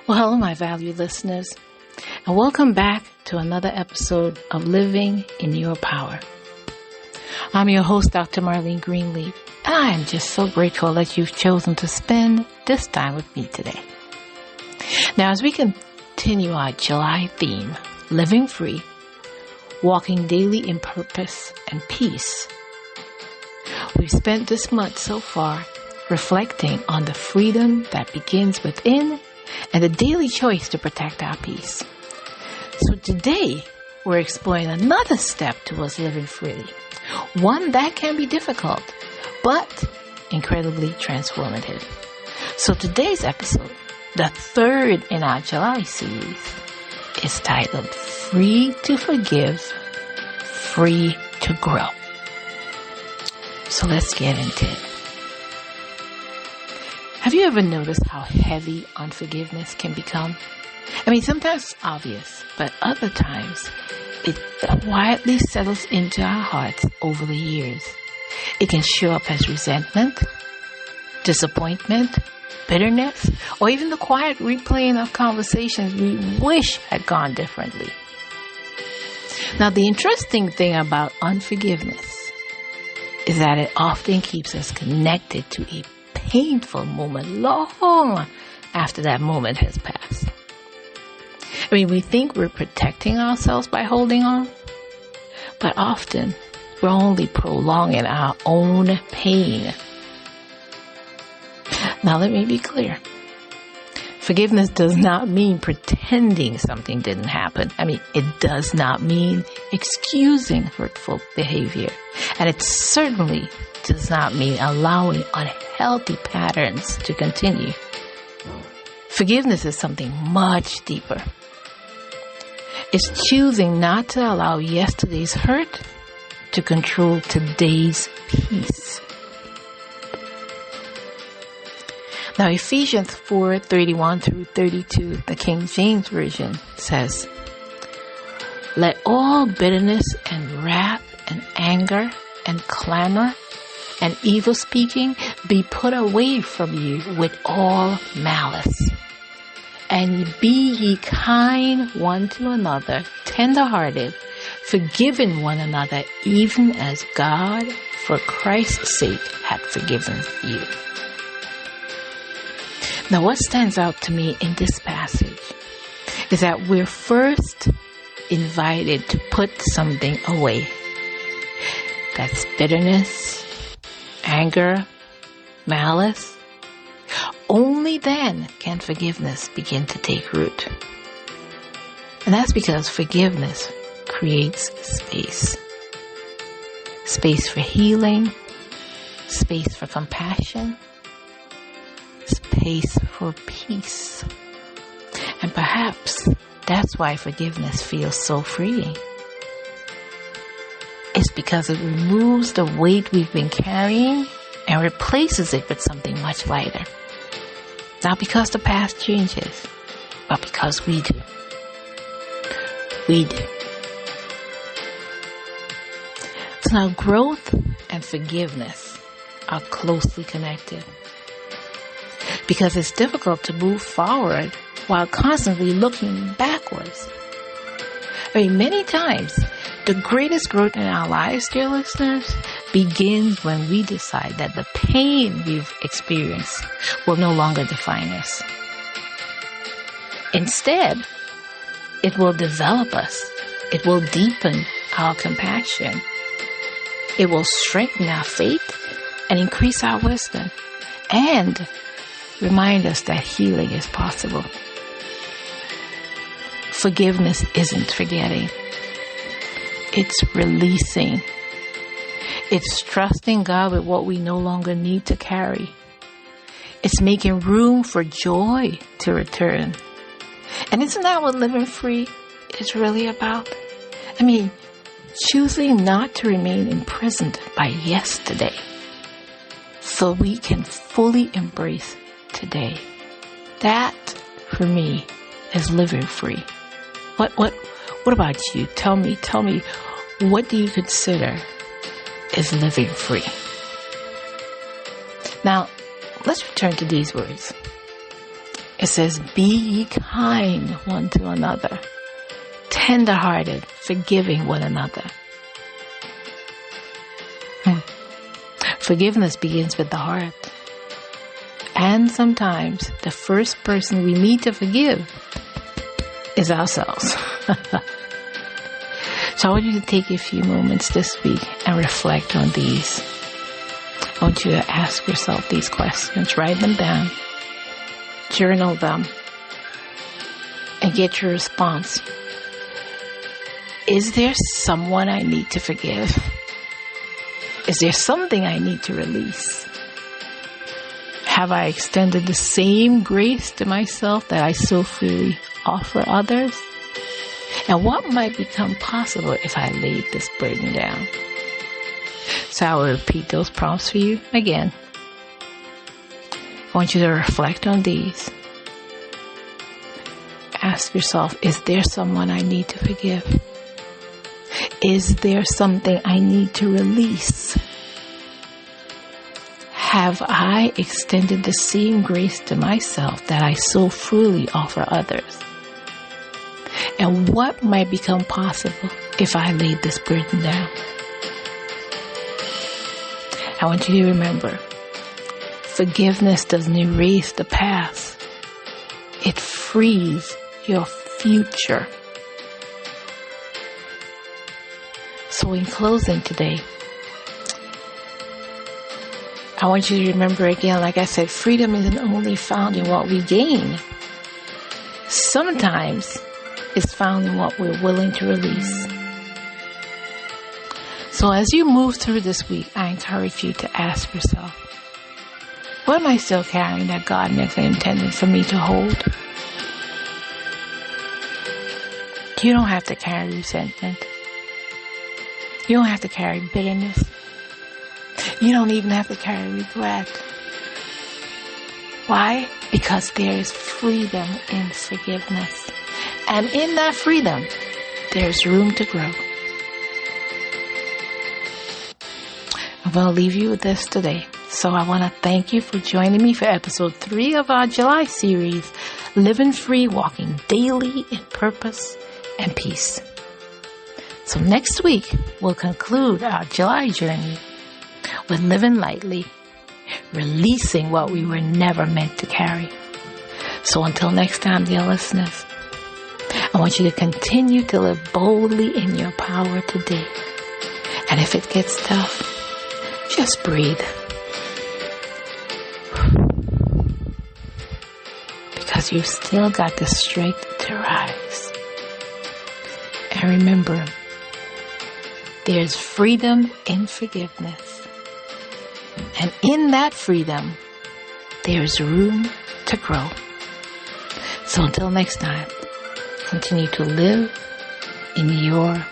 Well, hello, my valued listeners, and welcome back to another episode of Living in Your Power. I'm your host, Dr. Marlene Greenleaf, and I am just so grateful that you've chosen to spend this time with me today. Now, as we continue our July theme, Living Free, Walking Daily in Purpose and Peace, we've spent this month so far reflecting on the freedom that begins within and the daily choice to protect our peace. So today, we're exploring another step towards living freely, one that can be difficult, but incredibly transformative. So today's episode, the third in our July series, is titled Free to Forgive, Free to Grow. So let's get into it. Have you ever noticed how heavy unforgiveness can become? I mean, sometimes it's obvious, but other times it quietly settles into our hearts over the years. It can show up as resentment, disappointment, bitterness, or even the quiet replaying of conversations we wish had gone differently. Now, the interesting thing about unforgiveness is that it often keeps us connected to a painful moment long after that moment has passed. I mean, we think we're protecting ourselves by holding on, but often we're only prolonging our own pain. Now, let me be clear. Forgiveness does not mean pretending something didn't happen. I mean, it does not mean excusing hurtful behavior. And it certainly does not mean allowing unhealthy patterns to continue. Forgiveness is something much deeper. It's choosing not to allow yesterday's hurt to control today's peace. Now, Ephesians 4:31 through 32, the King James Version says, "Let all bitterness and wrath and anger and clamor and evil speaking be put away from you with all malice. And be ye kind one to another, tender-hearted, forgiving one another, even as God, for Christ's sake, hath forgiven you." Now, what stands out to me in this passage is that we're first invited to put something away. That's bitterness, anger, malice. Only then can forgiveness begin to take root. And that's because forgiveness creates space. Space for healing, space for compassion, space for peace. And perhaps that's why forgiveness feels so freeing. It's because it removes the weight we've been carrying and replaces it with something much lighter. Not because the past changes, but because we do. We do. So now growth and forgiveness are closely connected. Because it's difficult to move forward while constantly looking backwards. I mean, many times, the greatest growth in our lives, dear listeners, begins when we decide that the pain we've experienced will no longer define us. Instead, it will develop us. It will deepen our compassion. It will strengthen our faith and increase our wisdom and remind us that healing is possible. Forgiveness isn't forgetting. It's releasing. It's trusting God with what we no longer need to carry. It's making room for joy to return. And isn't that what living free is really about? I mean, choosing not to remain imprisoned by yesterday so we can fully embrace today. That, for me, is living free. What about you? Tell me, what do you consider is living free? Now, let's return to these words. It says, be ye kind one to another, tender-hearted, forgiving one another. Forgiveness begins with the heart. And sometimes the first person we need to forgive is ourselves. So I want you to take a few moments this week and reflect on these. I want you to ask yourself these questions. Write them down. Journal them. And get your response. Is there someone I need to forgive? Is there something I need to release? Have I extended the same grace to myself that I so freely offer others? And what might become possible if I laid this burden down? So I will repeat those prompts for you again. I want you to reflect on these. Ask yourself, is there someone I need to forgive? Is there something I need to release? Have I extended the same grace to myself that I so freely offer others? And what might become possible if I laid this burden down? I want you to remember, forgiveness doesn't erase the past. It frees your future. So in closing today, I want you to remember again, like I said, freedom isn't only found in what we gain. Sometimes it's found in what we're willing to release. So as you move through this week, I encourage you to ask yourself, what am I still carrying that God never intended for me to hold? You don't have to carry resentment. You don't have to carry bitterness. You don't even have to carry regret. Why? Because there is freedom in forgiveness. And in that freedom, there's room to grow. I'm going to leave you with this today. So I want to thank you for joining me for episode 3 of our July series, Living Free, Walking Daily in Purpose and Peace. So next week, we'll conclude our July journey with living lightly, releasing what we were never meant to carry. So until next time, dear listeners, I want you to continue to live boldly in your power today. And if it gets tough, just breathe. Because you've still got the strength to rise. And remember, there's freedom in forgiveness. And in that freedom, there's room to grow. So until next time, continue to live in your